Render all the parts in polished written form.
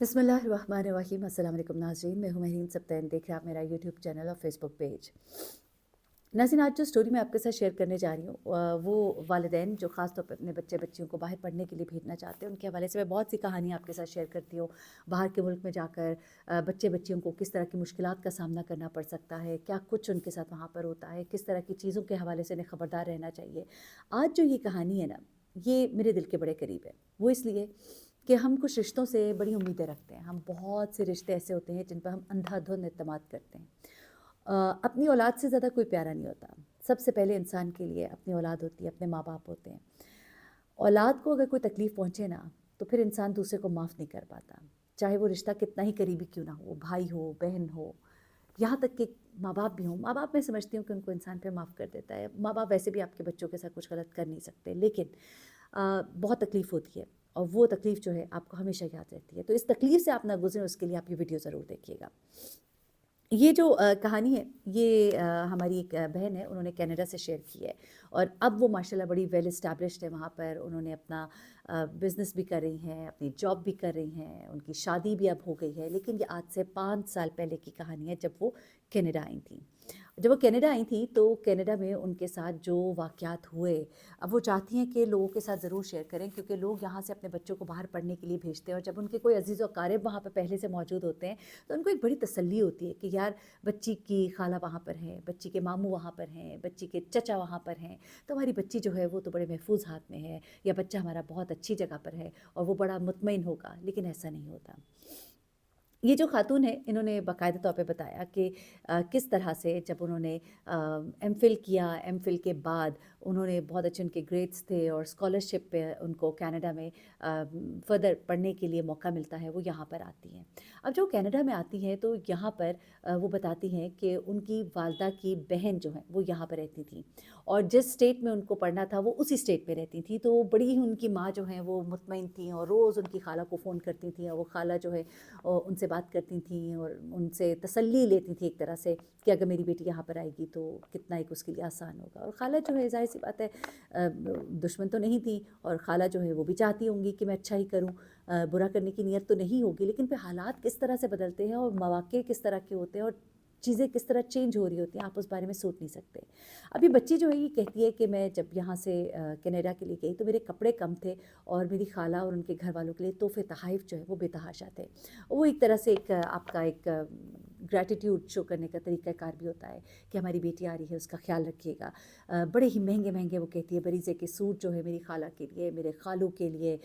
बिस्मिल्लाहिर्रहमानिर्रहीम। अस्सलाम वालेकुम नाज़रीन, मैं हूँ महरीन सब्तैन। देख रहे हैं आप मेरा यूट्यूब चैनल और फेसबुक पेज। नाज़रीन, आज जो स्टोरी मैं आपके साथ शेयर करने जा रही हूँ वो वालिदैन जो ख़ास तौर पे अपने बच्चे बच्चियों को बाहर पढ़ने के लिए भेजना चाहते हैं, उनके हवाले से मैं बहुत सी कहानियाँ आपके साथ शेयर करती हूँ। बाहर के मुल्क में जाकर बच्चे बच्चियों को किस तरह की मुश्किलात का सामना करना पड़ सकता है, क्या कुछ उनके साथ वहाँ पर होता है, किस तरह की चीज़ों के हवाले से उन्हें ख़बरदार रहना चाहिए। आज जो ये कहानी है ना, ये मेरे दिल के बड़े करीब है। वो इसलिए कि हम कुछ रिश्तों से बड़ी उम्मीदें रखते हैं। हम बहुत से रिश्ते ऐसे होते हैं जिन पर हम अंधाधुंध एतमाद करते हैं। अपनी औलाद से ज़्यादा कोई प्यारा नहीं होता। सबसे पहले इंसान के लिए अपनी औलाद होती है, अपने माँ बाप होते हैं। औलाद को अगर कोई तकलीफ़ पहुँचे ना, तो फिर इंसान दूसरे को माफ़ नहीं कर पाता, चाहे वो रिश्ता कितना ही करीबी क्यों ना हो, भाई हो, बहन हो, यहाँ तक कि माँ बाप भी हों। माँ बाप मैं समझती हूँ कि उनको इंसान फिर माफ़ कर देता है। माँ बाप वैसे भी आपके बच्चों के साथ कुछ गलत कर नहीं सकते, लेकिन बहुत तकलीफ़ होती है और वो तकलीफ़ जो है आपको हमेशा याद रहती है। तो इस तकलीफ़ से आप ना गुज़रें, उसके लिए आप ये वीडियो ज़रूर देखिएगा। ये जो कहानी है, ये हमारी एक बहन है, उन्होंने कनाडा से शेयर की है और अब वो माशाल्लाह बड़ी वेल एस्टैब्लिश्ड है वहाँ पर। उन्होंने अपना बिज़नेस भी कर रही हैं, अपनी जॉब भी कर रही हैं, उनकी शादी भी अब हो गई है। लेकिन ये आज से 5 साल पहले की कहानी है, जब वो कनाडा आई थी। जब वो कनाडा आई थी तो कनाडा में उनके साथ जो वाक़यात हुए, अब वो चाहती हैं कि लोगों के साथ ज़रूर शेयर करें, क्योंकि लोग यहाँ से अपने बच्चों को बाहर पढ़ने के लिए भेजते हैं और जब उनके कोई अज़ीज़ व अक़ारिब वहाँ पर पहले से मौजूद होते हैं, तो उनको एक बड़ी तसल्ली होती है कि यार बच्ची की खाला वहाँ पर है, बच्ची के मामू वहाँ पर हैं, बच्ची के चचा वहाँ पर हैं, तो हमारी बच्ची जो है वो तो बड़े महफूज हाथ में है, या बच्चा हमारा बहुत अच्छी जगह पर है और वो बड़ा मुतमईन होगा। लेकिन ऐसा नहीं होता। ये जो खातून है, इन्होंने बाकायदा तौर पे बताया कि किस तरह से जब उन्होंने एमफ़िल किया, एमफ़िल के बाद उन्होंने बहुत अच्छे उनके ग्रेड्स थे और स्कॉलरशिप पे उनको कनाडा में फ़र्दर पढ़ने के लिए मौका मिलता है, वो यहाँ पर आती हैं। अब जो कनाडा में आती हैं तो यहाँ पर वो बताती हैं कि उनकी वालदा की बहन जो है वो यहाँ पर रहती थी और जिस स्टेट में उनको पढ़ना था वो उसी स्टेट में रहती थी। तो बड़ी ही उनकी माँ जो हैं वो मुतमईन थीं और रोज़ उनकी खाला को फ़ोन करती थीं और वो खाला जो है उनसे बात करती थीं और उनसे तसल्ली लेती थी एक तरह से कि अगर मेरी बेटी यहाँ पर आएगी तो कितना एक उसके लिए आसान होगा। और खाला जो है ज़ाहिर सी बात है दुश्मन तो नहीं थी और खाला जो है वो भी चाहती होंगी कि मैं अच्छा ही करूँ, बुरा करने की नीयत तो नहीं होगी। लेकिन फिर हालात किस तरह से बदलते हैं और मौक़े किस तरह के होते हैं और चीज़ें किस तरह चेंज हो रही होती हैं, आप उस बारे में सोच नहीं सकते। अभी बच्ची जो है ये कहती है कि मैं जब यहाँ से कनाडा के लिए गई तो मेरे कपड़े कम थे और मेरी खाला और उनके घर वालों के लिए तोहफ़े तोहफ़ जो है वो बेतहाशा थे। वो एक तरह से एक आपका एक ग्रैटिट्यूड शो करने का तरीक़ाकार भी होता है कि हमारी बेटी आ रही है, उसका ख़्याल रखिएगा। बड़े ही महँगे-महँगे वो कहती है बरीज़े के सूट जो है मेरी खाला के लिए, मेरे खालू के लिए,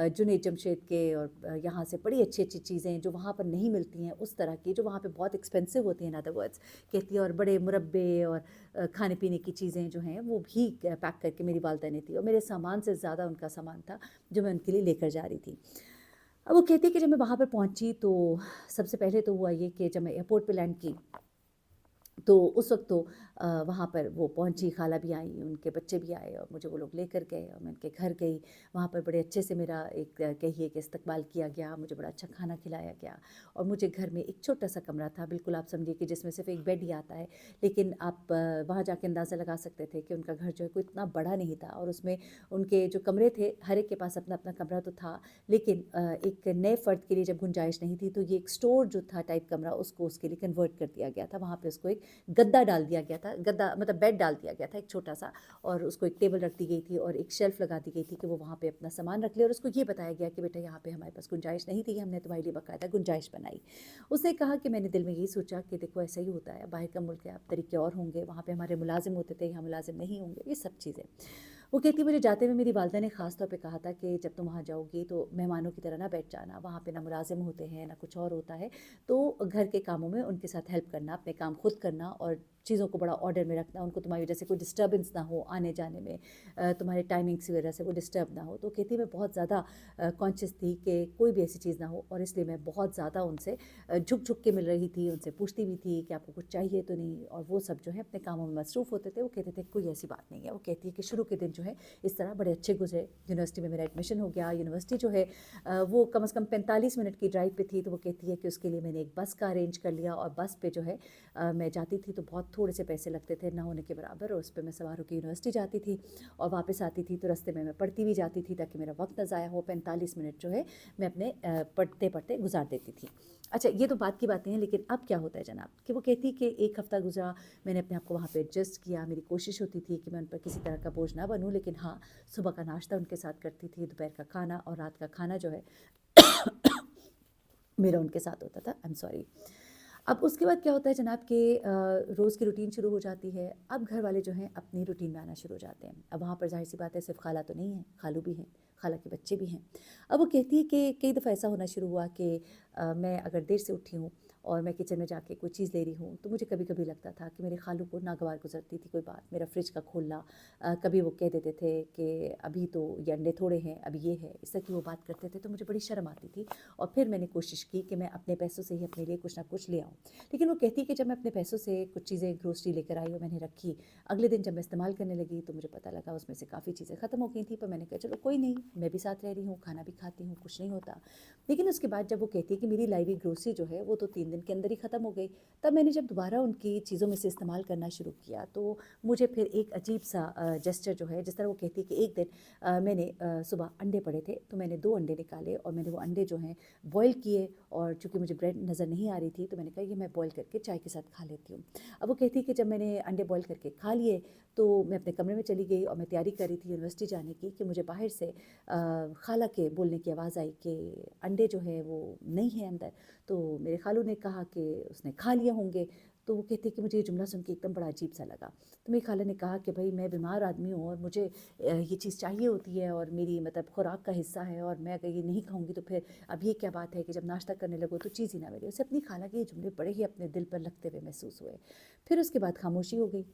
जुनैद जमशेद के, और यहाँ से बड़ी अच्छी-अच्छी चीज़ें जो वहाँ पर नहीं मिलती हैं उस तरह की, जो वहाँ पे बहुत एक्सपेंसिव होती हैं इन अदर वर्ड्स, कहती है। और बड़े मुरब्बे और खाने-पीने की चीज़ें जो हैं वो भी पैक करके मेरी वालदा ने दी और मेरे सामान से ज़्यादा उनका सामान था जो मैं उनके लिए लेकर जा रही थी। अब वो कहती है कि जब मैं वहाँ पर पहुँची तो सबसे पहले तो हुआ ये कि जब मैं एयरपोर्ट पे लैंड की तो उस वक़्त तो वहाँ पर वो पहुँची, खाला भी आई, उनके बच्चे भी आए और मुझे वो लोग लेकर गए और मैं उनके घर गई। वहाँ पर बड़े अच्छे से मेरा एक कहिए कि इस्तकबाल किया गया, मुझे बड़ा अच्छा खाना खिलाया गया और मुझे घर में एक छोटा-सा कमरा था, बिल्कुल आप समझिए कि जिसमें सिर्फ़ एक बेड ही आता है। लेकिन आप वहाँ जाके अंदाज़ा लगा सकते थे कि उनका घर जो है कोई इतना बड़ा नहीं था और उसमें उनके जो कमरे थे, हर एक के पास अपना-अपना कमरा तो था, लेकिन एक नए फ़र्द के लिए जब गुंजाइश नहीं थी, तो ये एक स्टोर जो था टाइप कमरा, उसको उसके लिए कन्वर्ट कर दिया गया था। वहाँ पे उसको एक गद्दा डाल दिया गया था, गद्दा मतलब बेड डाल दिया गया था एक छोटा-सा, और उसको एक टेबल रख दी गई थी और एक शेल्फ़ लगा दी गई थी कि वो वहाँ पे अपना सामान रख ले। और उसको ये बताया गया कि बेटा यहाँ पे हमारे पास गुंजाइश नहीं थी, हमने तुम्हारे लिए बाकायदा गुंजाइश बनाई। उसने कहा कि मैंने दिल में यही सोचा कि देखो ऐसा ही होता है, बाहर का मुल्क है, अब तरीके और होंगे, वहाँ पे हमारे मुलाज़िम होते थे, यहाँ मुलाज़िम नहीं होंगे, ये सब चीज़ें। वो कहती मुझे जाते हुए मेरी वालदा ने ख़ास तौर पे कहा था कि जब तुम वहाँ जाओगी तो मेहमानों की तरह ना बैठ जाना, वहाँ पे ना मुलाज़िम होते हैं, ना कुछ और होता है, तो घर के कामों में उनके साथ हेल्प करना, अपने काम खुद करना और चीज़ों को बड़ा ऑर्डर में रखना, उनको तुम्हारी वजह से कोई डिस्टर्बेंस ना हो आने-जाने में, तुम्हारे टाइमिंग्स की वजह से वो डिस्टर्ब ना हो। तो कहती मैं बहुत ज़्यादा कॉन्शियस थी कि कोई भी ऐसी चीज़ ना हो और इसलिए मैं बहुत ज़्यादा उनसे झुक-झुक के मिल रही थी, उनसे पूछती भी थी कि आपको कुछ चाहिए तो नहीं, और वो सब जो है अपने कामों में मसरूफ़ होते थे। वो कहते थे कोई ऐसी बात नहीं है। वो कहती है कि शुरू के दिन जो है इस तरह बड़े अच्छे गुज़रे, यूनिवर्सिटी में मेरा एडमिशन हो गया। यूनिवर्सिटी जो है वो कम से कम 45 मिनट की ड्राइव पे थी, तो वो कहती है कि उसके लिए मैंने एक बस का अरेंज कर लिया और बस पे जो है मैं जाती थी तो बहुत थोड़े से पैसे लगते थे ना होने के बराबर, और उस पे मैं सवार होकर यूनिवर्सिटी जाती थी और वापस आती थी तो रास्ते में मैं पढ़ती भी जाती थी ताकि मेरा वक्त ना ज़ाया हो। 45 मिनट जो है मैं अपने पढ़ते पढ़ते गुजार देती थी। अच्छा, ये तो बात की बातें हैं, लेकिन अब क्या होता है जनाब कि वो कहती कि एक हफ़्ता गुजरा, मैंने अपने आप को वहाँ पे एडजस्ट किया, मेरी कोशिश होती थी कि मैं उन पर किसी तरह का बोझ ना बनूँ, लेकिन हाँ, सुबह का नाश्ता उनके साथ करती थी, दोपहर का खाना और रात का खाना जो है मेरा उनके साथ होता था। I am sorry. अब उसके बाद क्या होता है जनाब कि रोज़ की रूटीन शुरू हो जाती है। अब घर वाले जो हैं अपनी रूटीन में आना शुरू हो जाते हैं। अब वहाँ पर ज़ाहिर सी बात है सिर्फ खाला तो नहीं है, खालू भी हैं, खाला के बच्चे भी हैं। अब वो कहती है कि कई दफ़ा ऐसा होना शुरू हुआ कि मैं अगर देर से उठी हूँ और मैं किचन में जाके कोई चीज़ ले रही हूँ तो मुझे कभी कभी लगता था कि मेरे खालू को नागवार गुजरती थी कोई बात, मेरा फ्रिज का खोलना। कभी वो कह देते थे कि अभी तो ये अंडे थोड़े हैं, अभी ये है, इस तरह की वो बात करते थे तो मुझे बड़ी शर्म आती थी। और फिर मैंने कोशिश की कि मैं अपने पैसों से ही अपने लिए कुछ ना कुछ ले आऊँ। लेकिन वो कहती है कि जब मैं अपने पैसों से कुछ चीज़ें ग्रोसरी लेकर आई और मैंने रखी, अगले दिन जब मैं इस्तेमाल करने लगी तो मुझे पता लगा उसमें से काफ़ी चीज़ें ख़त्म हो गई थी। पर मैंने कहा चलो कोई नहीं, मैं भी साथ रह रही हूँ, खाना भी खाती हूँ, कुछ नहीं होता। लेकिन उसके बाद जब वो कहती है कि मेरी लाई हुई ग्रोसरी जो है वो तो 3 दिन के अंदर ही ख़त्म हो गई, तब मैंने जब दोबारा उनकी चीज़ों में से इस्तेमाल करना शुरू किया तो मुझे फिर एक अजीब सा जेस्चर जो है, जिस तरह वो कहती है कि एक दिन मैंने सुबह अंडे पड़े थे तो मैंने 2 अंडे निकाले और मैंने वो अंडे जो हैं बॉयल किए, और चूँकि मुझे ब्रेड नज़र नहीं आ रही थी तो मैंने कहा ये मैं बॉयल करके चाय के साथ खा लेती हूँ। अब वो कहती है कि जब मैंने अंडे बॉयल करके खा लिए तो मैं अपने कमरे में चली गई और मैं तैयारी कर रही थी यूनिवर्सिटी जाने की कि मुझे बाहर से खाला के बोलने की आवाज़ आई कि अंडे जो है वो नहीं है अंदर। तो मेरे खालू ने कहा कि उसने खा लिए होंगे। तो वो कहती है कि मुझे ये जुमला सुन के एकदम बड़ा अजीब सा लगा। तो मेरी खाला ने कहा कि भाई मैं बीमार आदमी हूँ और मुझे ये चीज़ चाहिए होती है और मेरी मतलब खुराक का हिस्सा है, और मैं अगर ये नहीं खाऊंगी तो फिर अब ये क्या बात है कि जब नाश्ता करने लगो तो चीज़ ही ना मिले। उसे अपनी खाला के ये जुमले बड़े ही अपने दिल पर लगते हुए महसूस हुए। फिर उसके बाद खामोशी हो गई।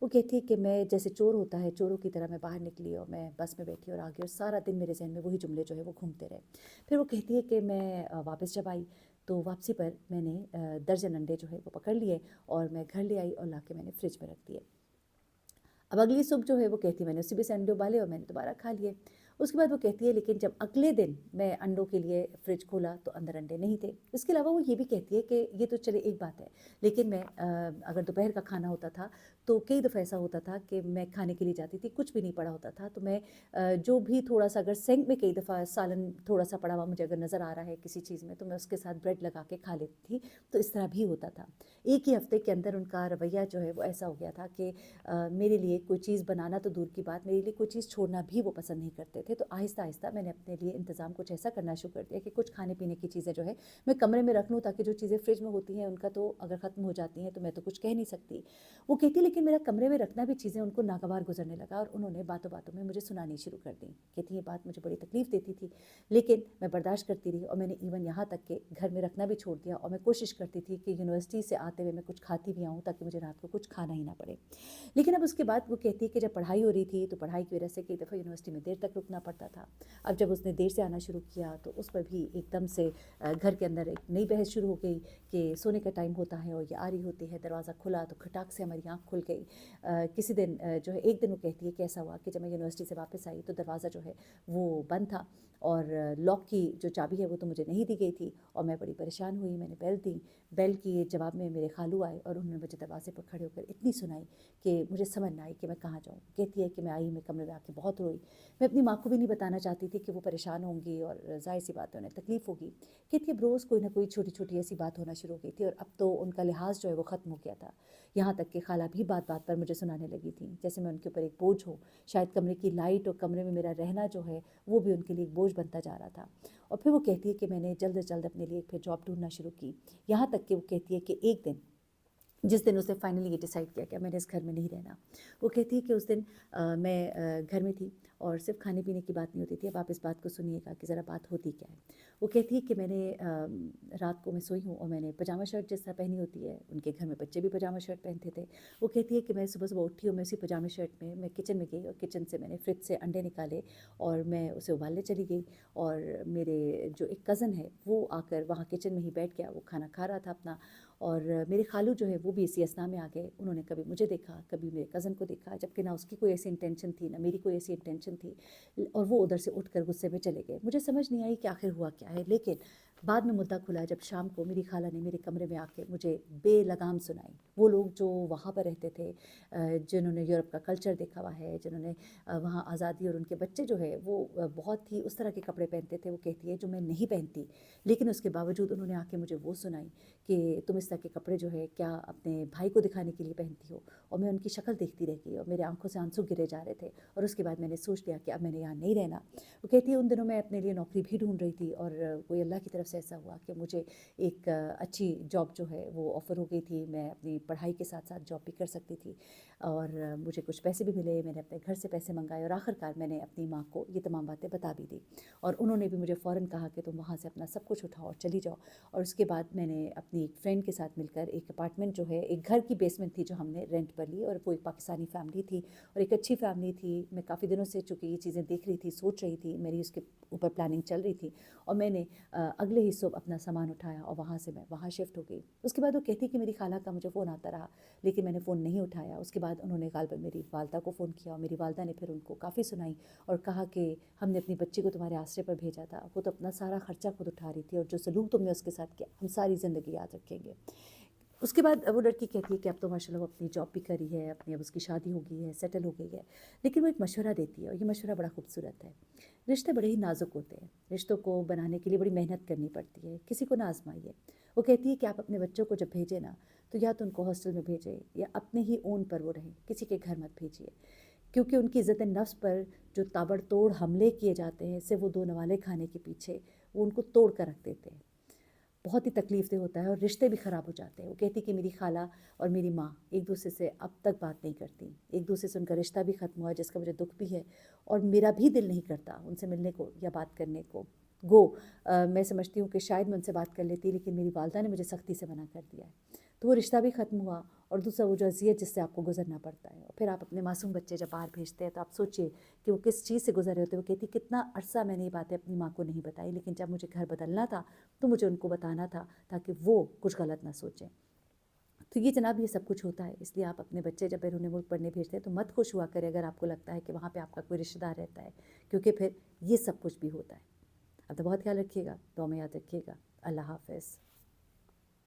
वो कहती है कि मैं जैसे चोर होता है चोरों की तरह मैं बाहर निकली और मैं बस में बैठी और आ गई, और सारा दिन मेरे जहन में वही जुमले जो है वो घूमते रहे। फिर वो कहती है कि मैं वापस जब आई तो वापसी पर मैंने दर्जन अंडे जो है वो पकड़ लिए और मैं घर ले आई और ला के मैंने फ्रिज में रख दिए। अब अगली सुबह जो है वो कहती है मैंने उसी में से अंडे उबाले और मैंने दोबारा खा लिए। उसके बाद वो कहती है लेकिन जब अगले दिन मैं अंडों के लिए फ्रिज खोला तो अंदर अंडे नहीं थे। इसके अलावा वो ये भी कहती है कि ये तो चले एक बात है, लेकिन मैं अगर दोपहर का खाना होता था तो कई दफ़ा ऐसा होता था कि मैं खाने के लिए जाती थी, कुछ भी नहीं पड़ा होता था तो मैं जो भी थोड़ा सा अगर सिंक में कई दफ़ा सालन थोड़ा सा पड़ा हुआ मुझे अगर नज़र आ रहा है किसी चीज़ में तो मैं उसके साथ ब्रेड लगा के खा लेती थी। तो इस तरह भी होता था। एक ही हफ्ते के अंदर उनका रवैया जो है वो ऐसा हो गया था कि मेरे लिए कोई चीज़ बनाना तो दूर की बात, मेरे लिए कोई चीज़ छोड़ना भी वो पसंद नहीं करते थे। तो आहिस्ता आहिस्ता मैंने अपने लिए इंतज़ाम कुछ ऐसा करना शुरू कर दिया कि कुछ खाने पीने की चीज़ें जो है मैं कमरे में रख लूँ, ताकि जो चीज़ें फ्रिज में होती हैं उनका तो अगर ख़त्म हो जाती हैं तो मैं तो कुछ कह नहीं सकती। वो कहती लेकिन मेरा कमरे में रखना भी चीज़ें उनको नागवार गुजरने लगा और उन्होंने बातों बातों में मुझे सुनानी शुरू कर दी। कहती ये बात मुझे बड़ी तकलीफ़ देती थी, लेकिन मैं बर्दाश्त करती रही और मैंने इवन यहाँ तक के घर में रखना भी छोड़ दिया और मैं कोशिश करती थी कि यूनिवर्सिटी से आते हुए मैं कुछ खाती भी आऊँ ताकि मुझे रात को कुछ खाना ही ना पड़े। लेकिन अब उसके बाद वो कहती है कि जब पढ़ाई हो रही थी तो पढ़ाई की वजह से कई दफ़ा यूनिवर्सिटी में देर तक रुकना पड़ता था। अब जब उसने देर से आना शुरू किया तो उस पर भी एकदम से घर के अंदर एक नई बहस शुरू हो गई कि सोने का टाइम होता है और ये आ रही होती है। दरवाज़ा खुला तो खटाक से हमारी आँख खुल गई। किसी दिन जो है एक दिन वो कहती है कि ऐसा हुआ कि जब मैं यूनिवर्सिटी से वापस आई तो दरवाज़ा जो है वो बंद था और लॉक की जो चाबी है वो तो मुझे नहीं दी गई थी और मैं बड़ी परेशान हुई। मैंने बेल दी, बेल के जवाब में मेरे खालू आए और उन्होंने मुझे दरवाजे पर खड़े होकर इतनी सुनाई कि मुझे समझ ना आई कि मैं कहाँ जाऊँ। कहती है कि मैं आई, मैं कमरे में आके बहुत रोई। मैं अपनी माँ को भी नहीं बताना चाहती थी कि वो परेशान होंगी और ज़ाहिर सी बात है उन्हें तकलीफ़ होगी। कहती है रोज़ कोई ना कोई छोटी छोटी ऐसी बात होना शुरू हो गई थी और अब तो उनका लिहाज जो है वो ख़त्म हो गया था। यहाँ तक कि खाला भी बात बात पर मुझे सुनाने लगी थी जैसे मैं उनके ऊपर एक बोझ हो। शायद कमरे की लाइट और कमरे में मेरा रहना जो है वो भी उनके लिए एक बोझ बनता जा रहा था। और फिर वो कहती है कि मैंने जल्द से जल्द अपने लिए फिर जॉब ढूंढना शुरू की। यहाँ तक कि वो कहती है कि एक दिन जिस दिन उसने फाइनली ये डिसाइड किया कि मैंने इस घर में नहीं रहना, वो कहती है कि उस दिन मैं घर में थी और सिर्फ खाने पीने की बात नहीं होती थी। अब आप इस बात को सुनिएगा कि ज़रा बात होती क्या है। वो कहती है कि मैंने रात को मैं सोई हूँ और मैंने पजामा शर्ट जिस तरह पहनी होती है, उनके घर में बच्चे भी पजामा शर्ट पहनते थे। वो कहती है कि मैं सुबह सुबह उठी और मैं उसी पजामा शर्ट में मैं किचन में गई और किचन से मैंने फ्रिज से अंडे निकाले और मैं उसे उबालने चली गई। और मेरे जो एक कज़न है वो आकर वहाँ किचन में ही बैठ गया, वो खाना खा रहा था अपना। और मेरे खालू जो है वो भी इसी असना में आ गए। उन्होंने कभी मुझे देखा, कभी मेरे कज़न को देखा, जबकि ना उसकी कोई ऐसी इंटेंशन थी ना मेरी कोई ऐसी इंटेंशन थी। और वो उधर से उठकर गुस्से में चले गए। मुझे समझ नहीं आई कि आखिर हुआ क्या है, लेकिन بعد میں مدعا کھلا جب شام کو میری خالہ نے میرے کمرے میں آ کے مجھے بے لگام سنائی. وہ لوگ جو وہاں پر رہتے تھے، جنہوں نے یورپ کا کلچر دیکھا ہوا ہے، جنہوں نے وہاں آزادی، اور ان کے بچے جو ہے وہ بہت ہی اس طرح کے کپڑے پہنتے تھے، وہ کہتی ہے جو میں نہیں پہنتی، لیکن اس کے باوجود انہوں نے آ کے مجھے وہ سنائی کہ تم اس طرح کے کپڑے جو ہے کیا اپنے بھائی کو دکھانے کے لیے پہنتی ہو. اور میں ان کی شکل دیکھتی رہ گئی اور میرے آنکھوں سے آنسو گرے جا رہے تھے. اور اس کے بعد میں نے سوچ لیا کہ اب میں نے یہاں نہیں رہنا. وہ کہتی ہے ان دنوں میں اپنے لیے نوکری بھی ڈھونڈ رہی تھی، اور کوئی اللہ کی طرف سے ایسا ہوا کہ مجھے ایک اچھی جاب جو ہے وہ آفر ہو گئی تھی. میں اپنی پڑھائی کے ساتھ ساتھ جاب بھی کر سکتی تھی، اور مجھے کچھ پیسے بھی ملے. میں نے اپنے گھر سے پیسے منگائے، اور آخر کار میں نے اپنی ماں کو یہ تمام باتیں بتا بھی دی. اور انہوں نے بھی مجھے فوراً کہا کہ تم وہاں سے اپنا سب کچھ اٹھاؤ اور چلی جاؤ. اور اس کے بعد میں نے اپنی ایک فرینڈ کے ساتھ مل کر ایک اپارٹمنٹ جو ہے، ایک گھر کی بیسمنٹ تھی جو ہم نے رینٹ پر لی، اور وہ ایک پاکستانی فیملی تھی اور ایک اچھی فیملی تھی. میں کافی دنوں سے چونکہ یہ چیزیں دیکھ رہی تھی، سوچ رہی تھی، میری اس کے اوپر پلاننگ چل رہی تھی. اور میں نے اگلے ہی صبح اپنا سامان اٹھایا اور وہاں سے میں وہاں شفٹ ہو گئی. اس کے بعد وہ کہتی کہ میری خالہ کا مجھے فون آتا رہا، لیکن میں نے فون نہیں اٹھایا. اس کے بعد انہوں نے غالباً میری والدہ کو فون کیا، اور میری والدہ نے پھر ان کو کافی سنائی اور کہا کہ ہم نے اپنی بچی کو تمہارے آسرے پر بھیجا تھا، وہ تو اپنا سارا خرچہ خود اٹھا رہی تھی، اور جو سلوک تم نے اس کے ساتھ کیا ہم ساری زندگی یاد رکھیں گے. اس کے بعد وہ لڑکی کہتی ہے کہ اب تو ماشاء اللہ وہ اپنی جاب بھی کری ہے، اپنی اب اس کی شادی ہو گئی ہے، سیٹل ہو گئی ہے. لیکن وہ ایک مشورہ دیتی ہے، اور یہ مشورہ بڑا خوبصورت ہے. رشتے بڑے ہی نازک ہوتے ہیں، رشتوں کو بنانے کے لیے بڑی محنت کرنی پڑتی ہے، کسی کو نہ آزمائیے. وہ کہتی ہے کہ آپ اپنے بچوں کو جب بھیجیں نا، تو یا تو ان کو ہاسٹل میں بھیجیں یا اپنے ہی اون پر وہ رہیں، کسی کے گھر مت بھیجیے. کیونکہ ان کی عزت نفس پر جو تابڑ توڑ حملے کیے جاتے ہیں صرف وہ 2 نوالے کھانے کے پیچھے، وہ ان کو توڑ کر رکھ دیتے ہیں. بہت ہی تکلیف دہ ہوتا ہے، اور رشتے بھی خراب ہو جاتے ہیں. وہ کہتی کہ میری خالہ اور میری ماں ایک دوسرے سے اب تک بات نہیں کرتی، ایک دوسرے سے ان کا رشتہ بھی ختم ہوا، جس کا مجھے دکھ بھی ہے، اور میرا بھی دل نہیں کرتا ان سے ملنے کو یا بات کرنے کو. میں سمجھتی ہوں کہ شاید میں ان سے بات کر لیتی، لیکن میری والدہ نے مجھے سختی سے منع کر دیا ہے. تو وہ رشتہ بھی ختم ہوا، اور دوسرا وہ جو اذیت جس سے آپ کو گزرنا پڑتا ہے. اور پھر آپ اپنے معصوم بچے جب باہر بھیجتے ہیں تو آپ سوچئے کہ وہ کس چیز سے گزر رہے ہوتے ہیں. وہ کہتی کتنا عرصہ میں نے یہ باتیں اپنی ماں کو نہیں بتائی، لیکن جب مجھے گھر بدلنا تھا تو مجھے ان کو بتانا تھا تاکہ وہ کچھ غلط نہ سوچیں. تو یہ جناب یہ سب کچھ ہوتا ہے. اس لیے آپ اپنے بچے جب بیرون ملک پڑھنے بھیجتے ہیں تو مت خوش ہوا کرے اگر آپ کو لگتا ہے کہ وہاں پہ آپ کا کوئی رشتہ دار رہتا ہے، کیونکہ پھر یہ سب کچھ بھی ہوتا ہے. اب تو بہت خیال رکھیے گا، دعا میں یاد رکھیے گا. اللہ حافظ.